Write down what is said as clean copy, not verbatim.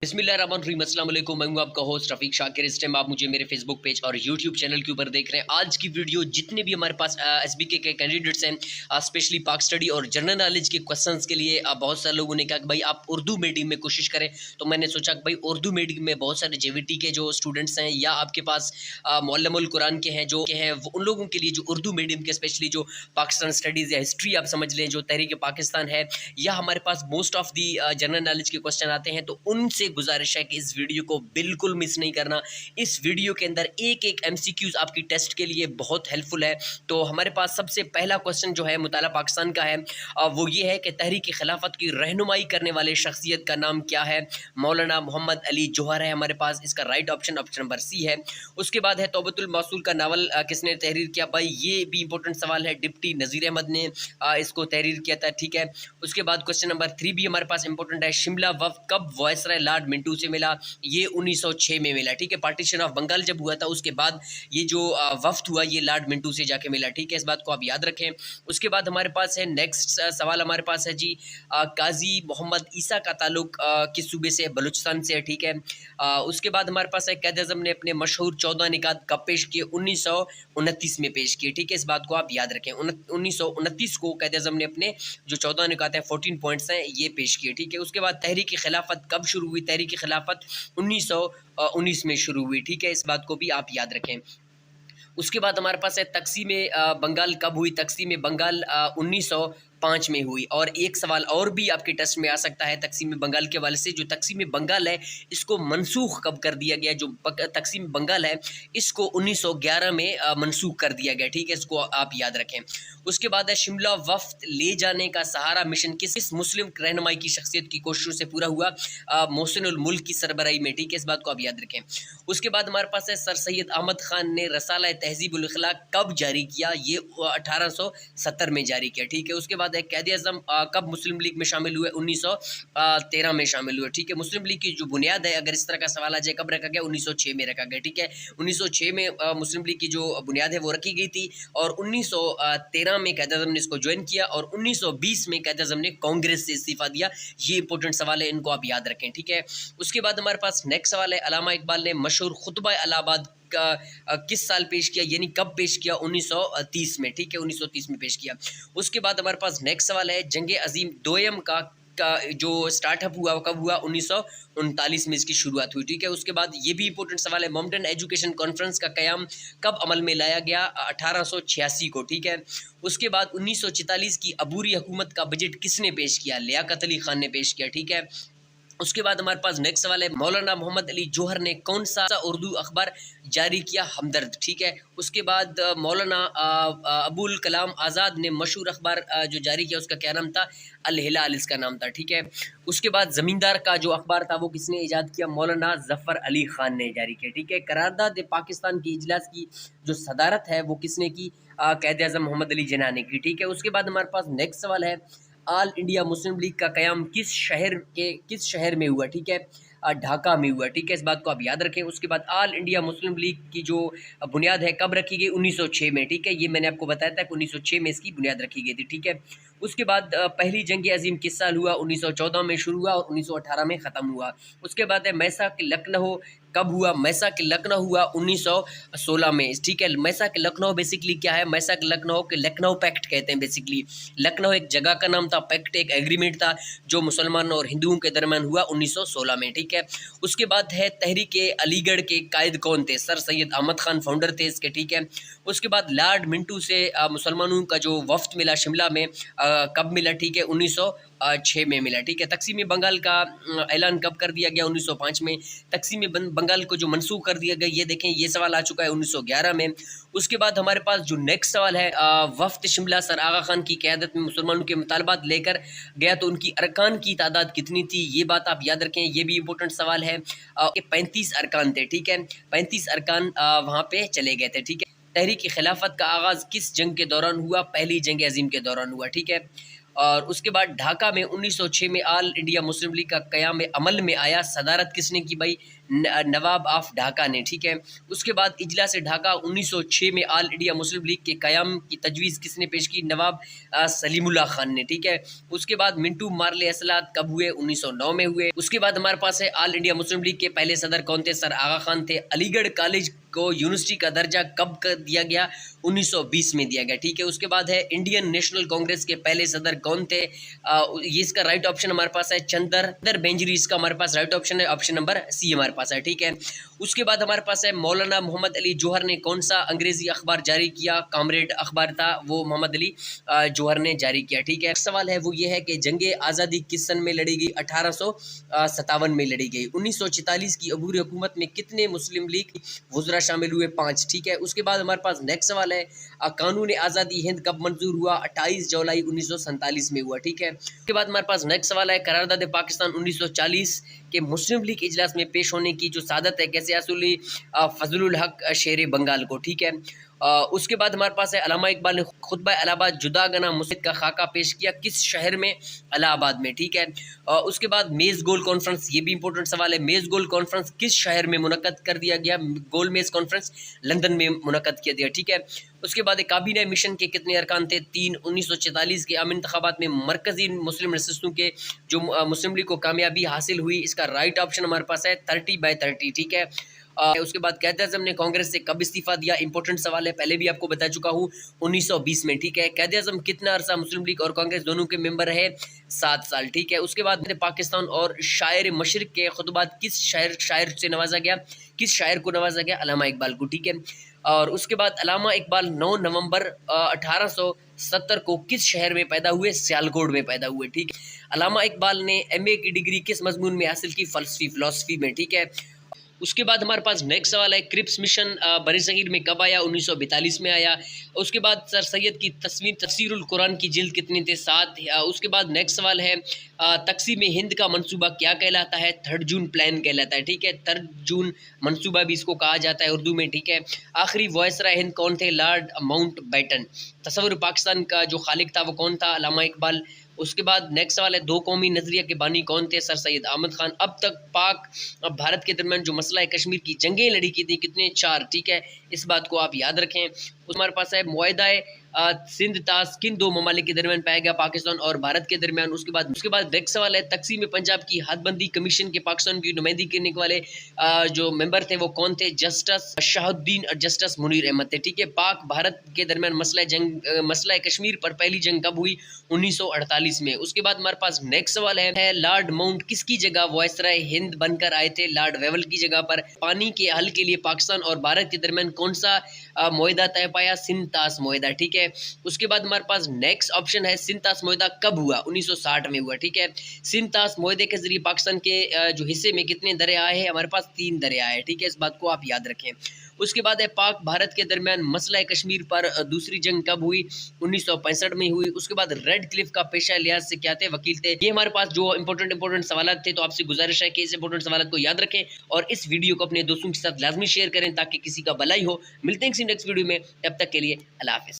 बिस्मिल्लाहिर्रहमानिर्रहीम, अस्सलाम वालेकुम। मैं हूं आपका होस्ट रफीक शाकिर। इस टाइम आप मुझे मेरे फेसबुक पेज और यूट्यूब चैनल के ऊपर देख रहे हैं। आज की वीडियो जितने भी हमारे पास एसबीके के कैंडिडेट्स हैं, स्पेशली पाक स्टडी और जनरल नॉलेज के क्वेश्चंस के लिए बहुत सारे लोगों ने कहा कि भाई आप उर्दू मीडियम में कोशिश करें। तो मैंने सोचा कि भाई उर्दू मीडियम में बहुत सारे जेवीटी के जो स्टूडेंट्स हैं या आपके पास मुअल्लमुल कुरान के हैं जो उन लोगों के लिए जो उर्दू मीडियम के स्पेशली जो पाकिस्तान स्टडीज़ या हिस्ट्री आप समझ लें, जो तहरीक पाकिस्तान है, या हमारे पास most of the general knowledge के क्वेश्चन आते हैं, तो उनसे गुजारिश है कि इस वीडियो को बिल्कुल मिस नहीं करना। इस वीडियो के अंदर एक एक एमसीक्यूज आपकी टेस्ट के लिए बहुत हेल्पफुल है। तो हमारे पास सबसे पहला क्वेश्चन जो है मुताला पाकिस्तान का है, वो ये है कि तहरीक खिलाफत की रहनुमाई करने वाले शख्सियत का नाम क्या है। मौलाना मोहम्मद अली जौहर है हमारे पास, इसका right option option number C है। उसके बाद है तौबतुल मौसूल का नावल किसने तहरीर किया। भाई ये भी इंपॉर्टेंट सवाल है, डिप्टी नज़ीर अहमद ने इसको तहरीर किया था। ठीक है। उसके बाद क्वेश्चन नंबर 3 भी हमारे पास इंपॉर्टेंट है, शिमला वफ़द कब वायसराय लॉर्ड मिंटो से मिला। ये 1906 में मिला। ठीक है। पार्टीशन ऑफ बंगाल जब हुआ था उसके बाद ये जो वफ्द हुआ ये लॉर्ड मिंटो से जाके मिला। ठीक है, इस बात को आप याद रखें। उसके बाद हमारे पास है नेक्स्ट सवाल हमारे पास है जी, काजी मोहम्मद ईसा का ताल्लुक किस सूबे से है। बलूचिस्तान से है। ठीक है। उसके बाद हमारे पास है कैद आज़म ने अपने मशहूर 14 निकात कब पेश किए। 1929 में पेश किए। ठीक है, इस बात को आप याद रखें। 1929 को कैद आज़म ने अपने जो 14 निकात हैं 14 पॉइंट्स हैं ये पेश किए। ठीक है। उसके बाद तहरीक खिलाफत कब शुरू हुई। तहरीक खिलाफत 1919 में शुरू हुई। ठीक है, इस बात को भी आप याद रखें। उसके बाद हमारे पास है तकसीम बंगाल कब हुई। तकसीम बंगाल 1905 में हुई। और एक सवाल और भी आपके टेस्ट में आ सकता है तकसीम बंगाल के हवाले से, जो तकसीम बंगाल है इसको मनसूख कब कर दिया गया। जो तकसीम बंगाल है इसको 1911 में मनसूख कर दिया गया। ठीक है, इसको आप याद रखें। उसके बाद है शिमला वफ़द ले जाने का सहारा मिशन किस मुस्लिम रहनुमाई की शख्सियत की कोशिशों से पूरा हुआ। मोहसिनुल मुल्क की सरबराही में। ठीक है, इस बात को आप याद रखें। उसके बाद हमारे पास है सर सैयद अहमद खान ने रसाला तहज़ीबुल अखलाक कब जारी किया। ये 1870 में जारी किया। ठीक है। उसके बाद है कैद आज़म कब मुस्लिम लीग में शामिल हुए। 1913 में शामिल हुए। ठीक है। मुस्लिम लीग की जो बुनियाद है, अगर इस तरह का सवाल आ जाए कब रखा गया, 1906 में रखा गया। ठीक है, 1906 में मुस्लिम लीग की जो बुनियाद है वो रखी गई थी। और 1913 में कैद आज़म ने इसको ज्वाइन किया और 1920 में कैद आज़म ने कांग्रेस से इस्तीफा दिया। ये इंपॉर्टेंट सवाल है, इनको आप याद रखें। ठीक है। उसके बाद हमारे पास नेक्स्ट सवाल है, अल्लामा इकबाल ने मशहूर खुतबा इलाहाबाद का किस साल पेश किया, यानी कब पेश किया। 1930 में। ठीक है, 1930 में पेश किया। उसके बाद हमारे पास नेक्स्ट सवाल है, जंग अजीम दोयम का जो स्टार्टअप हुआ कब हुआ। 1939 में इसकी शुरुआत हुई। ठीक है। उसके बाद ये भी इंपॉर्टेंट सवाल है, मोमडन एजुकेशन कॉन्फ्रेंस का क़याम कब अमल में लाया गया। 1886 को। ठीक है। उसके बाद 1944 की अबूरी हुकूमत का बजट किसने पेश किया। लियाकत अली खान ने पेश किया। ठीक है। उसके बाद हमारे पास नेक्स्ट सवाल है, मौलाना मोहम्मद अली जौहर ने कौन सा उर्दू अखबार जारी किया। हमदर्द। ठीक है। उसके बाद मौलाना अबुल कलाम आज़ाद ने मशहूर अखबार जो जारी किया उसका क्या नाम था। अल हिलाल इसका नाम था। ठीक है। उसके बाद ज़मींदार का जो अखबार था वो किसने ईजाद किया। मौलाना ज़फ़र अली ख़ान ने जारी किया। ठीक है। करारदाद पाकिस्तान की इजलास की जो सदारत है वो किसने की। कैद आज़म मोहम्मद अली जिन्ना ने की। ठीक है। उसके बाद हमारे पास नेक्स्ट सवाल है, ऑल इंडिया मुस्लिम लीग का क़याम किस शहर में हुआ। ठीक है, ढाका में हुआ। ठीक है, इस बात को आप याद रखें। उसके बाद ऑल इंडिया मुस्लिम लीग की जो बुनियाद है कब रखी गई। 1906 में। ठीक है, ये मैंने आपको बताया था कि 1906 में इसकी बुनियाद रखी गई थी। ठीक है। उसके बाद पहली जंग अजीम किस साल हुआ। 1914 में शुरू हुआ और 1918 में ख़त्म हुआ। उसके बाद है मैसाक लखनऊ कब हुआ। मैसाक लखनऊ हुआ 1916 में। ठीक है। मैसाक लखनऊ बेसिकली क्या है, मैसाक लखनऊ के लखनऊ पैक्ट कहते हैं। बेसिकली लखनऊ एक जगह का नाम था, पैक्ट एक एग्रीमेंट था जो मुसलमानों और हिंदुओं के दरमियान हुआ 1916 में। ठीक है। उसके बाद है तहरीक अलीगढ़ के कायद कौन थे। सर सैयद अहमद खान फाउंडर थे इसके। ठीक है। उसके बाद लॉर्ड मिंटो से मुसलमानों का जो वफ्द मिला शिमला में कब मिला। ठीक है, 1906 में मिला। ठीक है। तकसीम बंगाल का ऐलान कब कर दिया गया। 1905 में। तकसीम बंगाल को जो मनसूख कर दिया गया, ये देखें ये सवाल आ चुका है 1911 में। उसके बाद हमारे पास जो नेक्स्ट सवाल है, वफ्द शिमला सर आगा खान की क़यादत में मुसलमानों के मुतालबात लेकर गया तो उनकी अरकान की तादाद कितनी थी। ये बात आप याद रखें, ये भी इंपॉर्टेंट सवाल है। 35 अरकान थे। ठीक है, 35 अरकान वहाँ पे चले गए थे। ठीक है। तहरीक खिलाफत का आगाज़ किस जंग के दौरान हुआ। पहली जंग अजीम के दौरान हुआ। ठीक है। और उसके बाद ढाका में 1906 में ऑल इंडिया मुस्लिम लीग का क़याम अमल में आया। सदारत किसने की भाई। नवाब ऑफ ढाका ने, ठीक है। उसके बाद इजलास ढाका 1906 में ऑल इंडिया मुस्लिम लीग के क़याम की तजवीज़ किसने पेश की? नवाब सलीमुल्लाह खान ने, ठीक है। उसके बाद मिंटू मार्ले असलात कब हुए? 1909 में हुए। उसके बाद हमारे पास है ऑल इंडिया मुस्लिम लीग के पहले सदर कौन थे? सर आगा खान थे। अलीगढ़ कॉलेज को यूनिवर्सिटी का दर्जा कब कर दिया गया? 1920 में दिया गया, ठीक है। उसके बाद है इंडियन नेशनल कांग्रेस के पहले सदर कौन थे? ये इसका राइट ऑप्शन हमारे पास है चंदर बेंजरी, इसका हमारे पास राइट ऑप्शन है, ऑप्शन नंबर सी हमारे पास है, ठीक है। उसके बाद हमारे पास है मौलाना मोहम्मद अली जौहर ने कौन सा अंग्रेजी अखबार जारी किया? कामरेड अखबार था, वो मोहम्मद अली जौहर ने जारी किया, ठीक है। सवाल है वो ये है कि जंग आज़ादी किस सन में लड़ी गई? 1857 में लड़ी गई। 1944 की अबूरी हुकूमत में कितने मुस्लिम लीग वज़रा शामिल हुए? 5, ठीक है। उसके बाद हमारे पास नेक्स्ट सवाल है कानून आज़ादी हिंद कब मंजूर हुआ? 28 जुलाई 1947 में हुआ, ठीक है। उसके बाद हमारे पास नेक्स्ट सवाल है करारदाद पाकिस्तान 1940 के मुस्लिम लीग इजलास में पेश होने की जो सादत है कैसे हासिल हुई? फजलुल हक शेर बंगाल को, ठीक है। उसके बाद हमारे पास है अल्लामा इकबाल ने खुतबा इलाहाबाद जुदा गना मुस्लिद का खाका पेश किया किस शहर में? इलाहाबाद में, ठीक है। उसके बाद मेज़ गोल कॉन्फ्रेंस, ये भी इंपॉर्टेंट सवाल है, मेज़ गोल कॉन्फ्रेंस किस शहर में मुनक्कद कर दिया गया? गोल मेज़ कॉन्फ्रेंस लंदन में मुनक्कद किया गया, ठीक है। उसके बाद काबीना मिशन के कितने अरकान थे? 3। 1944 के आम इंतखाबात में मरकज़ी मुस्लिम नशस्तों के जो मुस्लिम लीग को कामयाबी हासिल हुई, इसका राइट ऑप्शन हमारे पास है 30/30, ठीक है। उसके बाद क़ायद-ए-आज़म ने कांग्रेस से कब इस्तीफ़ा दिया? इंपॉर्टेंट सवाल है, पहले भी आपको बता चुका हूँ, 1920 में, ठीक है। क़ायद-ए-आज़म कितना अरसा मुस्लिम लीग और कांग्रेस दोनों के मेंबर रहे? 7 साल, ठीक है। उसके बाद पाकिस्तान और शायर मशरिक़ के खुतबात किस शायर से नवाजा गया? किस शायर को नवाजा गया? अल्लामा इकबाल को, ठीक है। और उसके बाद अल्लामा इकबाल 9 नवंबर 1870 को किस शहर में पैदा हुए? सियालकोट में पैदा हुए, ठीक है। अल्लामा इकबाल ने एमए की डिग्री किस मज़मून में हासिल की? फ़िलॉसफ़ी में, ठीक है। उसके बाद हमारे पास नेक्स्ट सवाल है क्रिप्स मिशन बरसगीर में कब आया? 1942 में आया। उसके बाद सर सैयद की तफसीरुल कुरान की जिल्द कितनी थे? 7। उसके बाद नेक्स्ट सवाल है तक़सीम हिंद का मंसूबा क्या कहलाता है? 3 जून प्लान कहलाता है, ठीक है। 3 जून मंसूबा भी इसको कहा जाता है उर्दू में, ठीक है। आखिरी वायसरा हिंद कौन थे? Lord Mountbatten. तस्वुर पाकिस्तान का जो खालिक था वो कौन था? अल्लामा इकबाल। उसके बाद नेक्स्ट सवाल है दो कौमी नज़रिया के बानी कौन थे? सर सैयद अहमद ख़ान। अब तक पाक और भारत के दरमियान जो मसला है कश्मीर की जंगें लड़ी की थी कितने? 4, ठीक है। इस बात को आप याद रखें। हमारे पास है मुआहदा सिंध तास किन 2 ममालिक के दरमियान पाया गया? पाकिस्तान और भारत के दरमियान। उसके बाद नेक्स्ट सवाल है तकसीम पंजाब की हदबंदी कमीशन के पाकिस्तान की नुमाइंदगी करने वाले जो मेंबर थे वो कौन थे? जस्टिस शहाबुद्दीन और जस्टिस मुनीर अहमद थे, ठीक है। पाक भारत के दरमियान मसला कश्मीर पर पहली जंग कब हुई? 1948 में। उसके बाद हमारे पास नेक्स्ट सवाल है लॉर्ड माउंट किसकी जगह वायसराय हिंद बनकर आए थे? लॉर्ड वेवल की जगह पर। पानी के हल के लिए पाकिस्तान और भारत के दरमियान कौन सा मुआहदा तय पाया? सिंध तास मुआहदा, ठीक है। उसके बाद हमारे पास नेक्स्ट ऑप्शन है सिंध तास मुआहदा कब हुआ? 1960 में हुआ, ठीक है। सिंध तास मुआहदे के जरिए पाकिस्तान के जो हिस्से में कितने दरिया आए हैं? हमारे पास 3 दरिया है, ठीक है। इस बात को आप याद रखें। उसके बाद है पाक भारत के दरमियान मसला कश्मीर पर दूसरी जंग कब हुई? 1965 में हुई। उसके बाद रेड क्लिफ का पेशा लिहाज से क्या थे? वकील थे। ये हमारे पास जो इंपॉर्टेंट सवाल थे, तो आपसे गुजारिश है कि इस इंपॉर्टेंट सवाल को याद रखें और इस वीडियो को अपने दोस्तों के साथ लाजमी शेयर करें ताकि किसी का भलाई हो। मिलते हैं किसी नेक्स्ट वीडियो में, तब तक के लिए अल्लाह हाफ़िज़।